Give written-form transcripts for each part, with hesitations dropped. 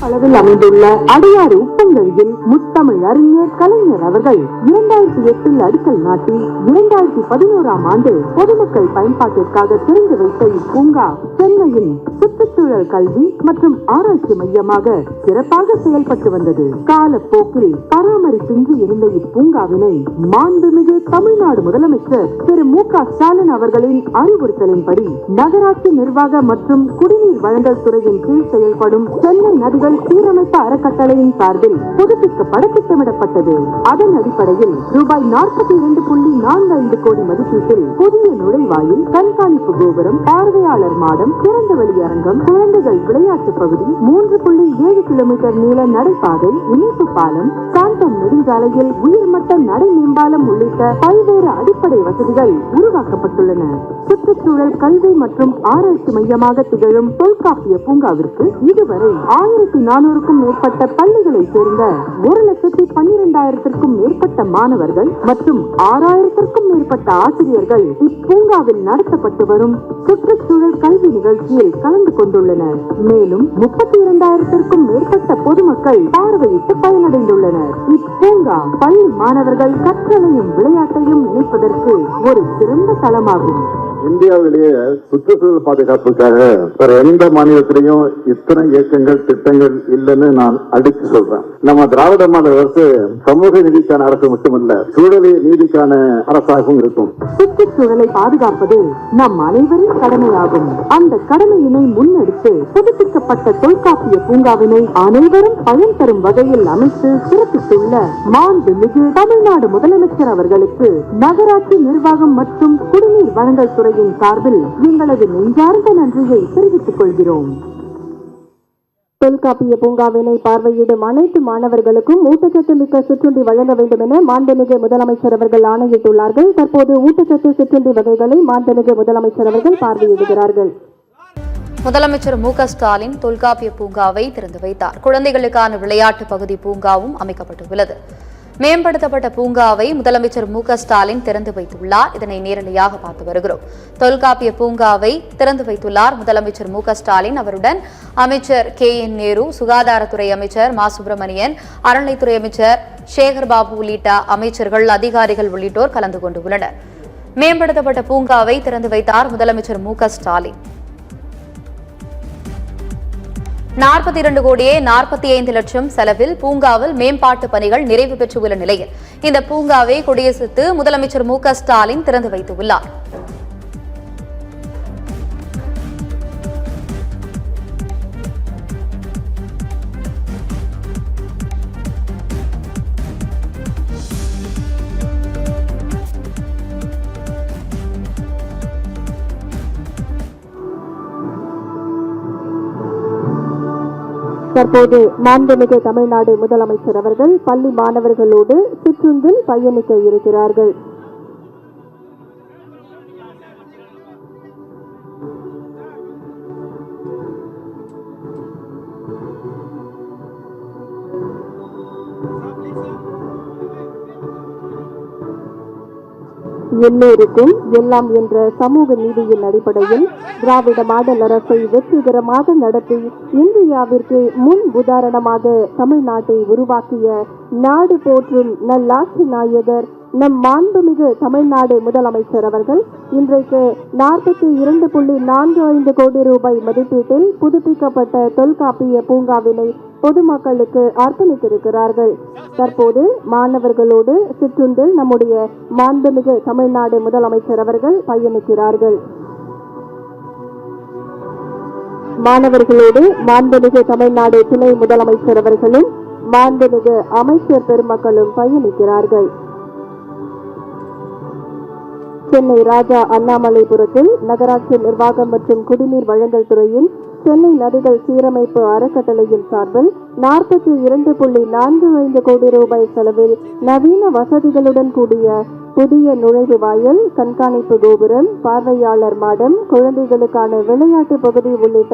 அளவில் அமைந்துள்ள அடையாறு உப்பங்கழியில் முத்தமிழ் அறிஞர் கலைஞர் அவர்கள் 2008 அடிக்கல் நாட்டி 2011ஆம் ஆண்டு பொதுமக்கள் பயன்பாட்டிற்காக திறந்து வைத்த இப்பூங்கா சென்னையின் சுற்றுச்சூழல் கல்வி மற்றும் ஆராய்ச்சி மையமாக சிறப்பாக செயல்பட்டு வந்தது. காலப்போக்கில் பராமரிப்பின்றி இருந்த இப்பூங்காவினை மாண்புமிகு தமிழ்நாடு முதலமைச்சர் திரு மு.க. ஸ்டாலின் அவர்களின் அறிவுறுத்தலின்படி நகராட்சி நிர்வாக மற்றும் குடிநீர் வழங்கல் துறையின் கீழ் செயல்படும் சென்னை நதிகள் சீரமைப்பு அறக்கட்டளையின் சார்பில் புதுப்பிக்கப்பட திட்டமிடப்பட்டது. அதன் அடிப்படையில் ரூபாய் 42.45 கோடி மதிப்பீட்டில் புதிய நுழைவாயில், கண்காணிப்பு கோபுரம், பார்வையாளர் மாடம், திறந்தவெளி அரங்கம், குழந்தைகள் விளையாட்டு பகுதி, 3.7 கிலோமீட்டர் நீள நடைபாதை, இணைப்பு பாலம், சாந்தம் நெடுஞ்சாலையில் உயர்மட்ட நடை மேம்பாலம் உள்ளிட்ட பல்வேறு அடிப்படை வசதிகள் உருவாக்கப்பட்டுள்ளன. சுற்றுச்சூழல் கல்வி மற்றும் ஆராய்ச்சி மையமாக திகழும் தொல்காப்பிய பூங்காவிற்கு இதுவரை 1400க்கும் மேற்பட்ட பள்ளிகளை சேர்ந்த 1,12,000க்கும் மேற்பட்ட மாணவர்கள் மற்றும் 6000க்கும் மேற்பட்ட ஆசிரியர்கள் இப்பூங்காவில் நடத்தப்பட்டு வரும் சுற்றுச்சூழல் கல்வி நிகழ்ச்சியில் கலந்து கொண்டுள்ளனர். மேலும் 32,000க்கும் மேற்பட்ட பொதுமக்கள் பார்வையிட்டு பயனடைந்துள்ளனர். இப்பூங்கா பள்ளி மாணவர்கள் கற்றலையும் விளையாட்டையும் இணைப்பதற்கு ஒரு சிறந்த தளமாகும். இந்தியாவிலேயே சுற்றுச்சூழல் பாதுகாப்புக்காக வேற எந்த மாநிலத்திலையும் இத்தனை இயக்கங்கள் திட்டங்கள் இல்லைன்னு நான் அடித்து சொல்றேன். நம்ம திராவிட மாடல் அரசு சமூக நீதிக்கான அரசு மட்டுமல்ல, சூழலை நீதிக்கான அரசாகவும் இருக்கும். சுற்றுச்சூழலை பாதுகாப்பது நம் அனைவரின் கடமையாகும். அந்த கடமையினை முன்னெடுத்து புதுப்பிக்கப்பட்ட தொல்காப்பிய பூங்காவினை அனைவரும் பயன் தரும் வகையில் அமைத்து சிறப்பித்துள்ள மாண்புமிகு தமிழ்நாடு முதலமைச்சர் அவர்களுக்கு நகராட்சி நிர்வாகம் மற்றும் குடிநீர் வழங்கல் துறை சார்பில் எங்களது நெஞ்சார்ந்த நன்றியை தெரிவித்துக் கொள்கிறோம். தொல்காப்பிய பூங்காவினை பார்வையிடும் அனைத்து மாணவர்களுக்கும் ஊட்டச்சத்து மிக்க சிற்றுண்டி வழங்க வேண்டும் என மாண்புமிகு முதலமைச்சர் அவர்கள் ஆணையிட்டுள்ளார்கள். தற்போது ஊட்டச்சத்து சிற்றுண்டி வகைகளை மாண்புமிகு முதலமைச்சர் அவர்கள் பார்வையிடுகிறார்கள். முதலமைச்சர் மு.க. ஸ்டாலின் தொல்காப்பிய பூங்காவை திறந்து வைத்தார். குழந்தைகளுக்கான விளையாட்டு பகுதி பூங்காவும் அமைக்கப்பட்டுள்ளது. மேம்படுத்தப்பட்ட பூங்காவை முதலமைச்சர் மு.க. ஸ்டாலின் திறந்து வைத்துள்ளார். இதனை நேரடியாக பார்த்து வருகிறோம். தொல்காப்பிய பூங்காவை திறந்து வைத்துள்ளார் முதலமைச்சர் மு.க. ஸ்டாலின். அவருடன் அமைச்சர் கே.என். நேரு, சுகாதாரத்துறை அமைச்சர் மா. சுப்பிரமணியன், அறநிலைத்துறை அமைச்சர் சேகர் பாபு உள்ளிட்ட அமைச்சர்கள், அதிகாரிகள் உள்ளிட்டோர் கலந்து கொண்டுள்ளனர். மேம்படுத்தப்பட்ட பூங்காவை திறந்து வைத்தார் முதலமைச்சர் மு.க. ஸ்டாலின். 42 கோடியே 45 லட்சம் செலவில் பூங்காவில் மேம்பாட்டு பணிகள் நிறைவு பெற்றுள்ள நிலையில் இந்த பூங்காவை கொடியசைத்து முதலமைச்சர் மு.க. ஸ்டாலின் திறந்து வைத்துள்ளார். தற்போது மாண்புமிகு தமிழ்நாடு முதலமைச்சர் அவர்கள் பள்ளி மாணவர்களோடு சிற்றுந்தில் பயணிக்க இருக்கிறார்கள். எல்லோருக்கும் எல்லாம் என்ற சமூக நீதியின் அடிப்படையில் திராவிட மாடல் அரசை வெற்றிகரமாக நடத்தி இந்தியாவிற்கு முன் உதாரணமாக தமிழ்நாட்டை உருவாக்கிய நாடு போற்றும் நல்லாட்சி நாயகர் நம் மாண்புமிகு தமிழ்நாடு முதலமைச்சர் அவர்கள் இன்றைக்கு 42.45 கோடி ரூபாய் மதிப்பீட்டில் புதுப்பிக்கப்பட்ட தொல்காப்பிய பூங்காவினை பொதுமக்களுக்கு அர்ப்பணித்திருக்கிறார்கள். தற்போது மாணவர்களோடு சிற்றுண்டில் நம்முடைய மாண்புமிகு தமிழ்நாடு முதலமைச்சர் அவர்கள் பயணிக்கிறார்கள். மாணவர்களோடு மாண்புமிகு தமிழ்நாடு துணை முதலமைச்சர் அவர்களும் மாண்புமிகு அமைச்சர் பெருமக்களும் பயணிக்கிறார்கள். சென்னை ராஜா அண்ணாமலைபுரத்தில் நகராட்சி நிர்வாகம் மற்றும் குடிநீர் வழங்கல் துறையின் சென்னை நதிகள் சீரமைப்பு அறக்கட்டளையின் சார்பில் 42.45 கோடி ரூபாய் செலவில் நவீன வசதிகளுடன் கூடிய புதிய நுழைவு வாயில், கண்காணிப்பு கோபுரம், பார்வையாளர் மாடம், குழந்தைகளுக்கான விளையாட்டு பகுதி உள்ளிட்ட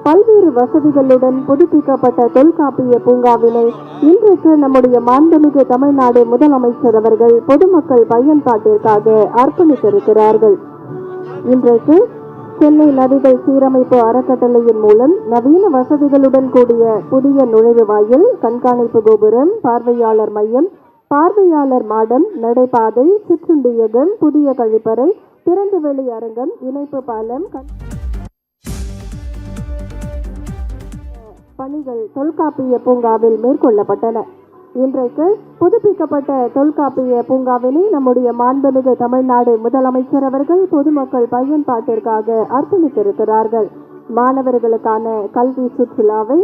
பல்வேறு வசதிகளுடன் புதுப்பிக்கப்பட்ட தொல்காப்பிய பூங்காவினை இன்றைக்கு நம்முடைய மாண்புமிகு தமிழ்நாடு முதலமைச்சர் அவர்கள் பொதுமக்கள் பயன்பாட்டிற்காக அர்ப்பணித்திருக்கிறார்கள். இன்றைக்கு சென்னை நதிகள் சீரமைப்பு அறக்கட்டளையின் மூலம் நவீன வசதிகளுடன் கூடிய புதிய நுழைவு வாயில், கண்காணிப்பு கோபுரம், பார்வையாளர் மையம், பார்வையாளர் மாடம், நடைபாதை, சிற்றுண்டியகம், புதிய கழிப்பறை, திறந்தவெளி அரங்கம், இணைப்பு பாலம் பணிகள் தொல்காப்பிய பூங்காவில் மேற்கொள்ளப்பட்டன. இன்றைக்கு புதுப்பிக்கப்பட்ட தொல்காப்பிய பூங்காவினை நம்முடைய மாண்புமிகு தமிழ்நாடு முதலமைச்சர் அவர்கள் பொதுமக்கள் பயன்பாட்டிற்காக அர்ப்பணித்திருக்கிறார்கள். மாணவர்களுக்கான கல்வி சுற்றுலாவை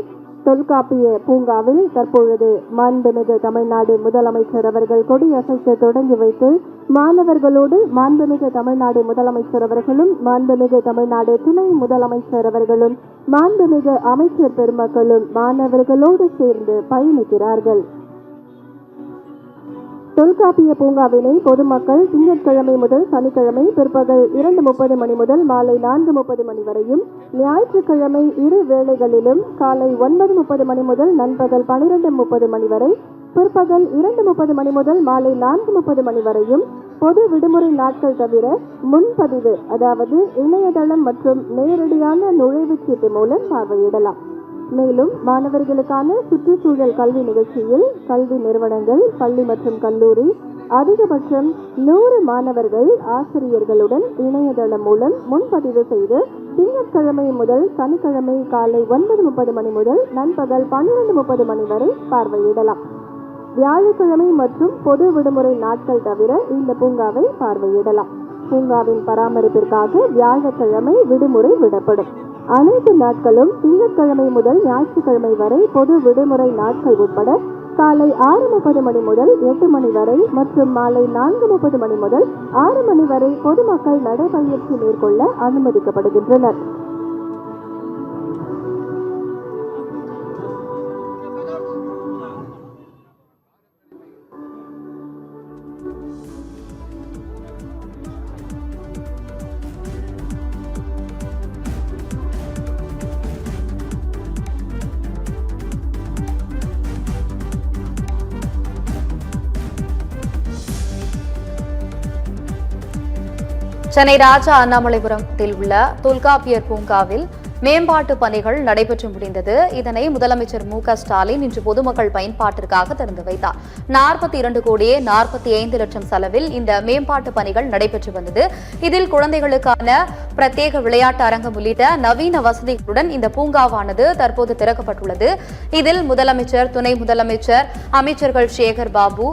தொல்காப்பிய பூங்காவில் தற்பொழுது மாண்புமிகு தமிழ்நாடு முதலமைச்சர் அவர்கள் கொடியசைத்து தொடங்கி வைத்து மாணவர்களோடு மாண்புமிகு தமிழ்நாடு முதலமைச்சர் அவர்களும் மாண்புமிகு தமிழ்நாடு துணை முதலமைச்சர் அவர்களும் மாண்புமிகு அமைச்சர் பெருமக்களும் மாணவர்களோடு சேர்ந்து பயணிக்கிறார்கள். தொல்காப்பிய பூங்காவினை பொதுமக்கள் திங்கட்கிழமை முதல் சனிக்கிழமை பிற்பகல் 2:30 மணி முதல் மாலை 4:30 மணி வரையும், ஞாயிற்றுக்கிழமை இரு வேளைகளிலும் காலை 9:30 மணி முதல் நண்பகல் 12:30 மணி வரை, பிற்பகல் 2:30 மணி முதல் மாலை 4:30 மணி வரையும், பொது விடுமுறை நாட்கள் தவிர முன்பதிவு, அதாவது இணையதளம் மற்றும் நேரடியான நுழைவுச் சீட்டு மூலம் பார்வையிடலாம். மேலும் மாணவர்களுக்கான சுற்றுச்சூழல் கல்வி நிகழ்ச்சியில் கல்வி நிறுவனங்கள், பள்ளி மற்றும் கல்லூரி அதிகபட்சம் 100 மாணவர்கள் ஆசிரியர்களுடன் இணையதளம் மூலம் முன்பதிவு செய்து திங்கட்கிழமை முதல் சனிக்கிழமை காலை 9:30 மணி முதல் நண்பகல் 12:30 மணி வரை பார்வையிடலாம். வியாழக்கிழமை மற்றும் பொது விடுமுறை நாட்கள் தவிர இந்த பூங்காவை பார்வையிடலாம். பூங்காவின் பராமரிப்பிற்காக வியாழக்கிழமை விடுமுறை விடப்படும். அனைத்து நாட்களும் திங்கட்கிழமை முதல் ஞாயிற்றுக்கிழமை வரை பொது விடுமுறை நாட்கள் உட்பட காலை 6:30 மணி முதல் 8 மணி வரை மற்றும் மாலை 4:30 மணி முதல் 6 மணி வரை பொதுமக்கள் நடைபயிற்சி மேற்கொள்ள அனுமதிக்கப்படுகின்றனர். சென்னை ராஜா அண்ணாமலைபுரத்தில் உள்ள தொல்காப்பியர் பூங்காவில் மேம்பாட்டு பணிகள் நடைபெற்று முடிந்தது. இதனை முதலமைச்சர் மு.க.ஸ்டாலின் இன்று பொதுமக்கள் பயன்பாட்டிற்காக திறந்து வைத்தார். 42 கோடியே 45 லட்சம் செலவில் இந்த மேம்பாட்டு பணிகள் நடைபெற்று வந்தது. இதில் குழந்தைகளுக்கான பிரத்யேக விளையாட்டு அரங்கம் உள்ளிட்ட நவீன வசதிகளுடன் இந்த பூங்காவானது தற்போது திறக்கப்பட்டுள்ளது. இதில் முதலமைச்சர், துணை முதலமைச்சர், அமைச்சர்கள் சேகர் பாபு,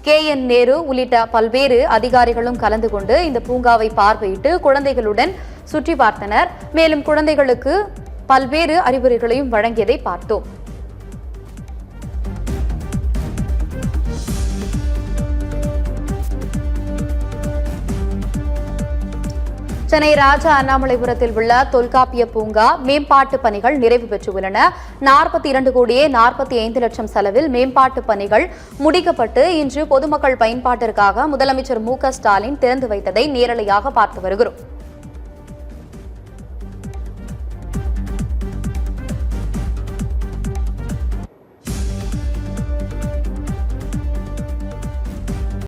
KN நேரு உள்ளிட்ட பல்வேறு அதிகாரிகளும் கலந்து கொண்டு இந்த பூங்காவை பார்வையிட்டு குழந்தைகளுடன் சுற்றி பார்த்தனர். மேலும் குழந்தைகளுக்கு பல்வேறு அறிவுரைகளையும் வழங்கியதை பார்த்தோம். சென்னை ராஜா அண்ணாமலைபுரத்தில் உள்ள தொல்காப்பிய பூங்கா மேம்பாட்டு பணிகள் நிறைவு பெற்றுள்ளன. 42 கோடியே 45 லட்சம் செலவில் மேம்பாட்டு பணிகள் முடிக்கப்பட்டு இன்று பொதுமக்கள் பயன்பாட்டிற்காக முதலமைச்சர் மு.க.ஸ்டாலின் திறந்து வைத்ததை நேரலையாக பார்த்து வருகிறோம்.